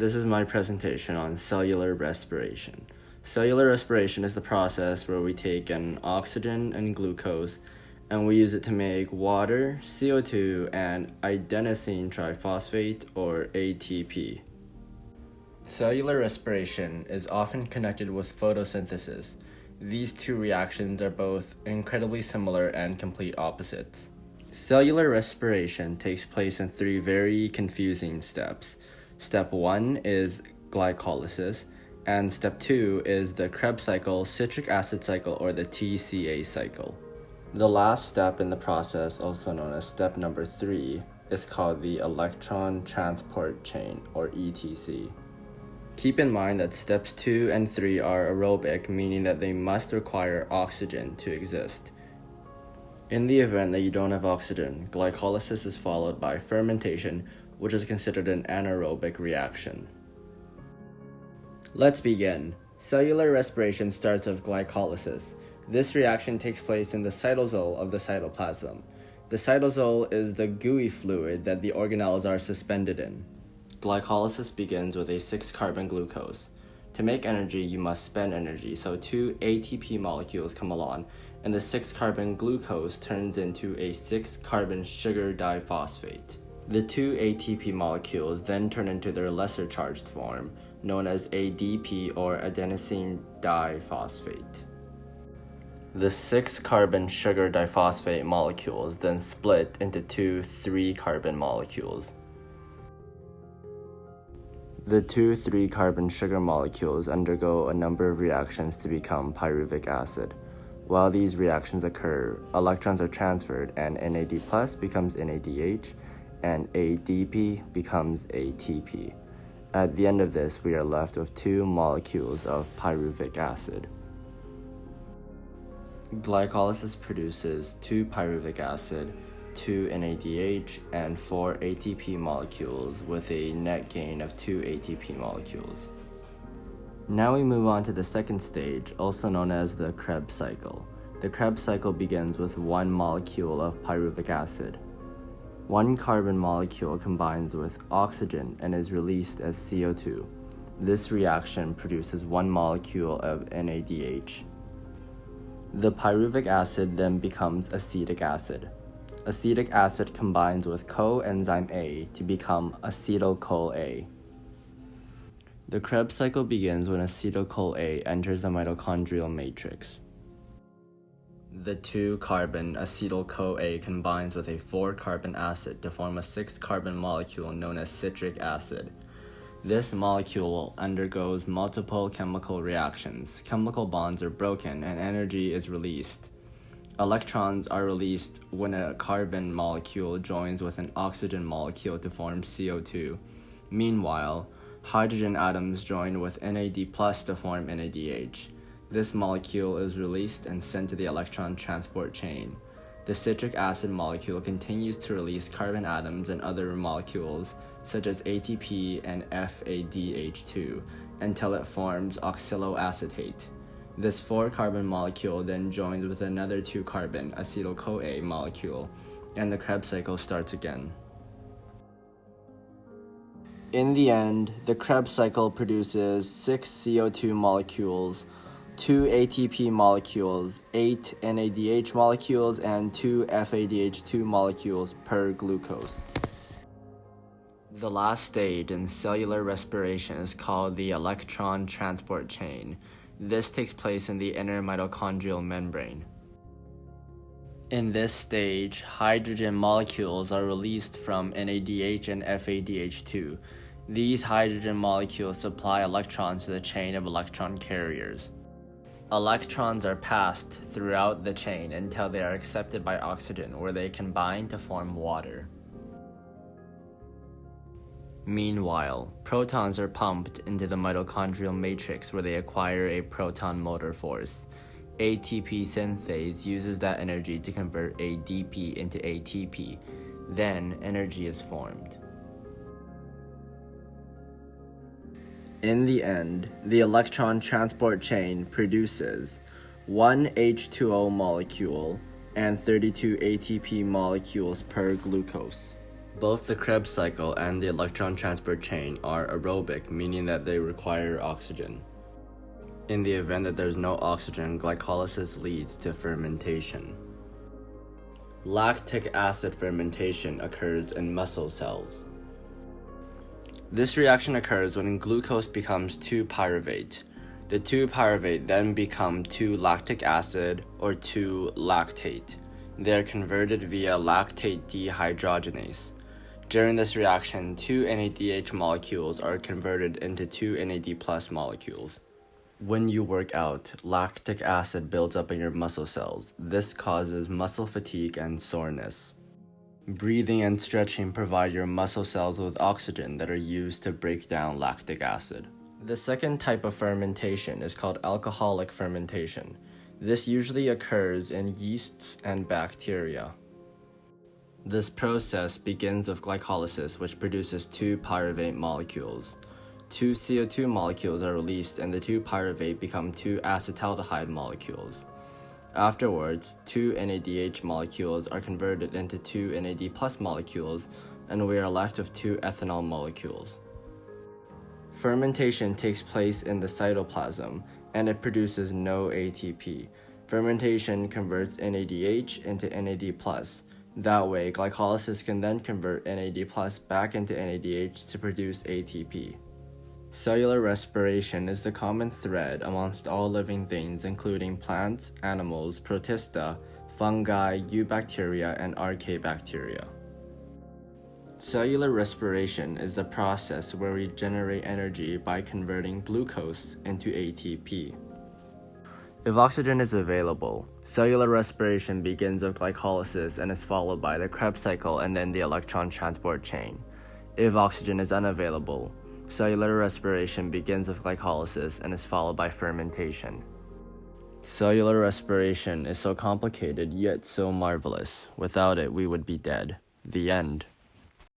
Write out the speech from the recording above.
This is my presentation on cellular respiration. Cellular respiration is the process where we take an oxygen and glucose and we use it to make water, CO2, and adenosine triphosphate, or ATP. Cellular respiration is often connected with photosynthesis. These two reactions are both incredibly similar and complete opposites. Cellular respiration takes place in three very confusing steps. Step 1 is glycolysis, and step 2 is the Krebs cycle, citric acid cycle, or the TCA cycle. The last step in the process, also known as step number 3, is called the electron transport chain, or ETC. Keep in mind that steps 2 and 3 are aerobic, meaning that they must require oxygen to exist. In the event that you don't have oxygen, glycolysis is followed by fermentation, which is considered an anaerobic reaction. Let's begin. Cellular respiration starts with glycolysis. This reaction takes place in the cytosol of the cytoplasm. The cytosol is the gooey fluid that the organelles are suspended in. Glycolysis begins with a 6-carbon glucose. To make energy, you must spend energy, so 2 ATP molecules come along, and the 6-carbon glucose turns into a 6-carbon sugar diphosphate. The 2 ATP molecules then turn into their lesser charged form, known as ADP, or adenosine diphosphate. The 6-carbon sugar diphosphate molecules then split into 2 3-carbon molecules. The 2 3-carbon sugar molecules undergo a number of reactions to become pyruvic acid. While these reactions occur, electrons are transferred and NAD+ becomes NADH and ADP becomes ATP. At the end of this, we are left with 2 molecules of pyruvic acid. Glycolysis produces 2 pyruvic acid, 2 NADH, and 4 ATP molecules with a net gain of 2 ATP molecules. Now we move on to the second stage, also known as the Krebs cycle. The Krebs cycle begins with 1 molecule of pyruvic acid. 1 carbon molecule combines with oxygen and is released as CO2. This reaction produces 1 molecule of NADH. The pyruvic acid then becomes acetic acid. Acetic acid combines with coenzyme A to become acetyl-CoA. The Krebs cycle begins when acetyl-CoA enters the mitochondrial matrix. The 2-carbon acetyl-CoA combines with a 4-carbon acid to form a 6-carbon molecule known as citric acid. This molecule undergoes multiple chemical reactions. Chemical bonds are broken and energy is released. Electrons are released when a carbon molecule joins with an oxygen molecule to form CO2. Meanwhile, hydrogen atoms join with NAD+ to form NADH. This molecule is released and sent to the electron transport chain. The citric acid molecule continues to release carbon atoms and other molecules, such as ATP and FADH2, until it forms oxaloacetate. This 4-carbon molecule then joins with another 2-carbon acetyl-CoA molecule, and the Krebs cycle starts again. In the end, the Krebs cycle produces 6 CO2 molecules, 2 ATP molecules, 8 NADH molecules, and 2 FADH2 molecules per glucose. The last stage in cellular respiration is called the electron transport chain. This takes place in the inner mitochondrial membrane. In this stage, hydrogen molecules are released from NADH and FADH2. These hydrogen molecules supply electrons to the chain of electron carriers. Electrons are passed throughout the chain until they are accepted by oxygen, where they combine to form water. Meanwhile, protons are pumped into the mitochondrial matrix where they acquire a proton motor force. ATP synthase uses that energy to convert ADP into ATP. Then, energy is formed. In the end, the electron transport chain produces 1 H2O molecule and 32 ATP molecules per glucose. Both the Krebs cycle and the electron transport chain are aerobic, meaning that they require oxygen. In the event that there's no oxygen, glycolysis leads to fermentation. Lactic acid fermentation occurs in muscle cells. This reaction occurs when glucose becomes 2-pyruvate. The 2-pyruvate then become 2-lactic acid or 2-lactate. They are converted via lactate dehydrogenase. During this reaction, 2 NADH molecules are converted into 2 NAD+ molecules. When you work out, lactic acid builds up in your muscle cells. This causes muscle fatigue and soreness. Breathing and stretching provide your muscle cells with oxygen that are used to break down lactic acid. The second type of fermentation is called alcoholic fermentation. This usually occurs in yeasts and bacteria. This process begins with glycolysis, which produces 2-pyruvate molecules. 2 CO2 molecules are released and the 2-pyruvate become 2 acetaldehyde molecules. Afterwards, 2 NADH molecules are converted into 2 NAD+ molecules, and we are left with 2 ethanol molecules. Fermentation takes place in the cytoplasm, and it produces no ATP. Fermentation converts NADH into NAD+. That way, glycolysis can then convert NAD+ back into NADH to produce ATP. Cellular respiration is the common thread amongst all living things, including plants, animals, protista, fungi, eubacteria, and archaebacteria. Cellular respiration is the process where we generate energy by converting glucose into ATP. If oxygen is available, cellular respiration begins with glycolysis and is followed by the Krebs cycle and then the electron transport chain. If oxygen is unavailable, cellular respiration begins with glycolysis and is followed by fermentation. Cellular respiration is so complicated yet so marvelous. Without it, we would be dead. The end.